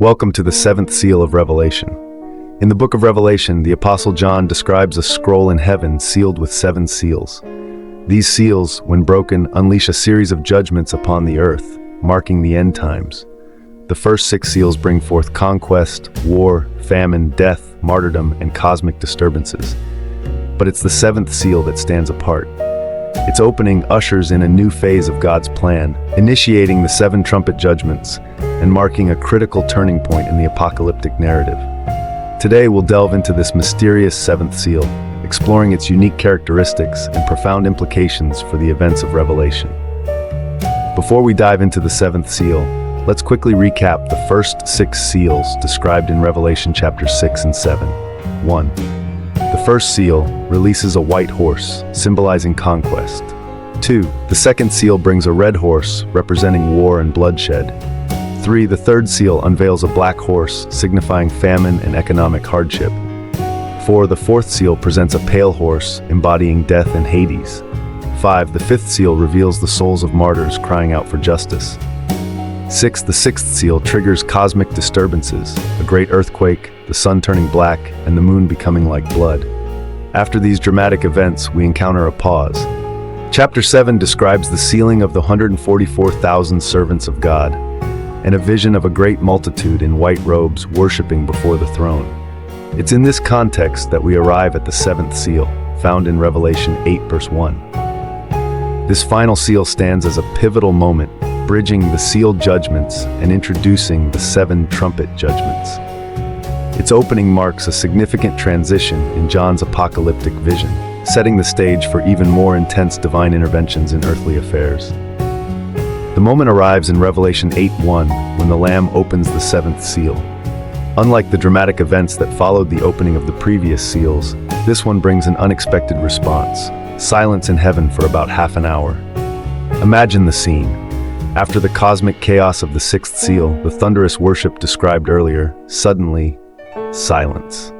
Welcome to the seventh seal of Revelation. In the book of Revelation, the Apostle John describes a scroll in heaven sealed with 7 seals. These seals, when broken, unleash a series of judgments upon the earth, marking the end times. The first 6 seals bring forth conquest, war, famine, death, martyrdom, and cosmic disturbances. But it's the 7th seal that stands apart. Its opening ushers in a new phase of God's plan, initiating the 7 trumpet judgments and marking a critical turning point in the apocalyptic narrative. Today we'll delve into this mysterious 7th seal, exploring its unique characteristics and profound implications for the events of Revelation. Before we dive into the 7th seal, let's quickly recap the first 6 seals described in Revelation chapters 6 and 7. 1. The first seal releases a white horse, symbolizing conquest. 2. The second seal brings a red horse, representing war and bloodshed. 3. The third seal unveils a black horse, signifying famine and economic hardship. 4. The fourth seal presents a pale horse, embodying death and Hades. 5. The fifth seal reveals the souls of martyrs crying out for justice. 6. The sixth seal triggers cosmic disturbances, a great earthquake, the sun turning black, and the moon becoming like blood. After these dramatic events, we encounter a pause. Chapter 7 describes the sealing of the 144,000 servants of God, and a vision of a great multitude in white robes worshiping before the throne. It's in this context that we arrive at the 7th seal, found in Revelation 8 verse 1. This final seal stands as a pivotal moment, bridging the sealed judgments and introducing the 7 trumpet judgments. Its opening marks a significant transition in John's apocalyptic vision, setting the stage for even more intense divine interventions in earthly affairs. The moment arrives in Revelation 8:1 when the Lamb opens the 7th seal. Unlike the dramatic events that followed the opening of the previous seals, this one brings an unexpected response: silence in heaven for about half an hour. Imagine the scene. After the cosmic chaos of the 6th seal, the thunderous worship described earlier, suddenly, silence.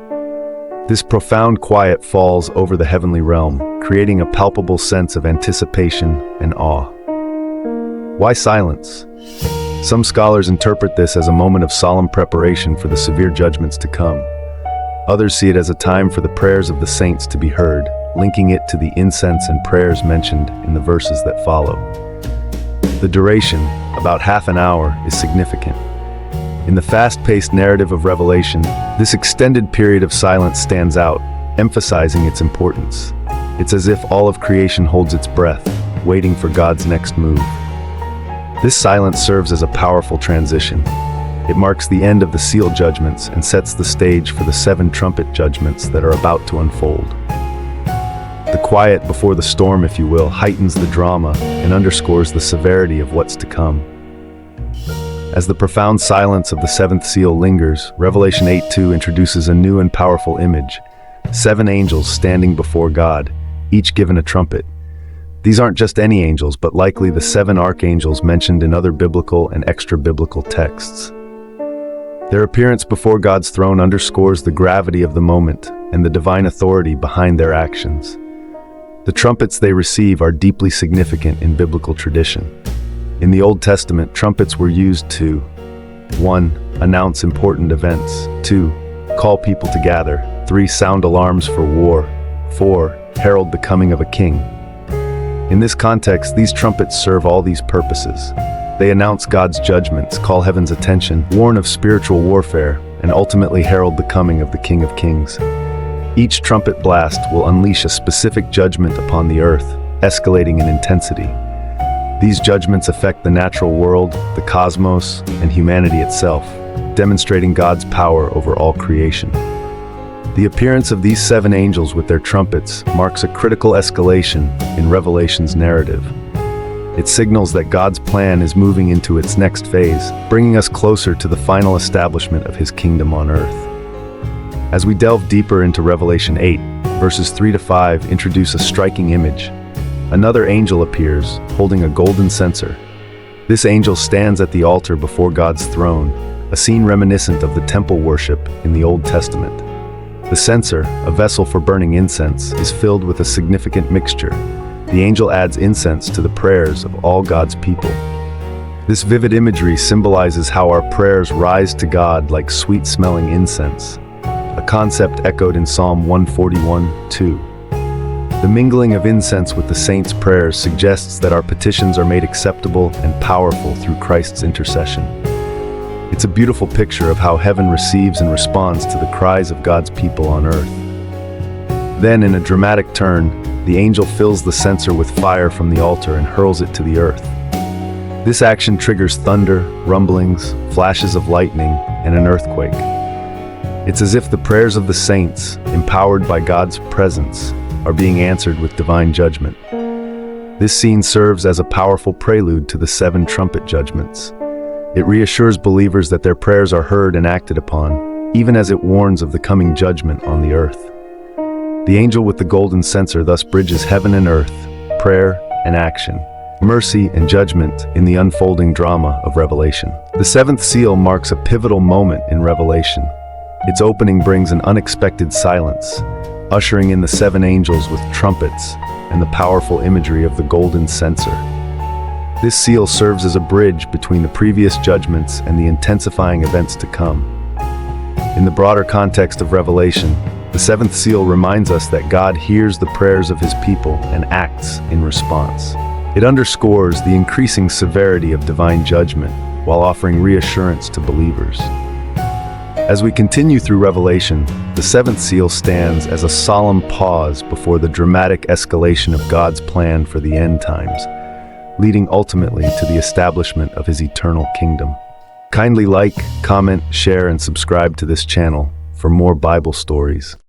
This profound quiet falls over the heavenly realm, creating a palpable sense of anticipation and awe. Why silence? Some scholars interpret this as a moment of solemn preparation for the severe judgments to come. Others see it as a time for the prayers of the saints to be heard, linking it to the incense and prayers mentioned in the verses that follow. The duration, about half an hour, is significant. In the fast-paced narrative of Revelation, this extended period of silence stands out, emphasizing its importance. It's as if all of creation holds its breath, waiting for God's next move. This silence serves as a powerful transition. It marks the end of the seal judgments and sets the stage for the 7 trumpet judgments that are about to unfold. The quiet before the storm, if you will, heightens the drama and underscores the severity of what's to come. As the profound silence of the 7th seal lingers, Revelation 8:2 introduces a new and powerful image: 7 angels standing before God, each given a trumpet. These aren't just any angels, but likely the 7 archangels mentioned in other biblical and extra-biblical texts. Their appearance before God's throne underscores the gravity of the moment and the divine authority behind their actions. The trumpets they receive are deeply significant in biblical tradition. In the Old Testament, trumpets were used to 1. Announce important events. 2. Call people to gather. 3. Sound alarms for war. 4. Herald the coming of a king. In this context, these trumpets serve all these purposes. They announce God's judgments, call heaven's attention, warn of spiritual warfare, and ultimately herald the coming of the King of Kings. Each trumpet blast will unleash a specific judgment upon the earth, escalating in intensity. These judgments affect the natural world, the cosmos, and humanity itself, demonstrating God's power over all creation. The appearance of these 7 angels with their trumpets marks a critical escalation in Revelation's narrative. It signals that God's plan is moving into its next phase, bringing us closer to the final establishment of His kingdom on earth. As we delve deeper into Revelation 8, verses 3-5 introduce a striking image. Another angel appears, holding a golden censer. This angel stands at the altar before God's throne, a scene reminiscent of the temple worship in the Old Testament. The censer, a vessel for burning incense, is filled with a significant mixture. The angel adds incense to the prayers of all God's people. This vivid imagery symbolizes how our prayers rise to God like sweet-smelling incense, a concept echoed in Psalm 141:2. The mingling of incense with the saints' prayers suggests that our petitions are made acceptable and powerful through Christ's intercession. It's a beautiful picture of how heaven receives and responds to the cries of God's people on earth. Then, in a dramatic turn, the angel fills the censer with fire from the altar and hurls it to the earth. This action triggers thunder, rumblings, flashes of lightning, and an earthquake. It's as if the prayers of the saints, empowered by God's presence, are being answered with divine judgment. This scene serves as a powerful prelude to the 7 trumpet judgments. It reassures believers that their prayers are heard and acted upon, even as it warns of the coming judgment on the earth. The angel with the golden censer thus bridges heaven and earth, prayer and action, mercy and judgment in the unfolding drama of Revelation. The 7th seal marks a pivotal moment in Revelation. Its opening brings an unexpected silence, ushering in the 7 angels with trumpets and the powerful imagery of the golden censer. This seal serves as a bridge between the previous judgments and the intensifying events to come. In the broader context of Revelation, the 7th seal reminds us that God hears the prayers of his people and acts in response. It underscores the increasing severity of divine judgment while offering reassurance to believers. As we continue through Revelation, the 7th seal stands as a solemn pause before the dramatic escalation of God's plan for the end times, leading ultimately to the establishment of his eternal kingdom. Kindly like, comment, share, and subscribe to this channel for more Bible stories.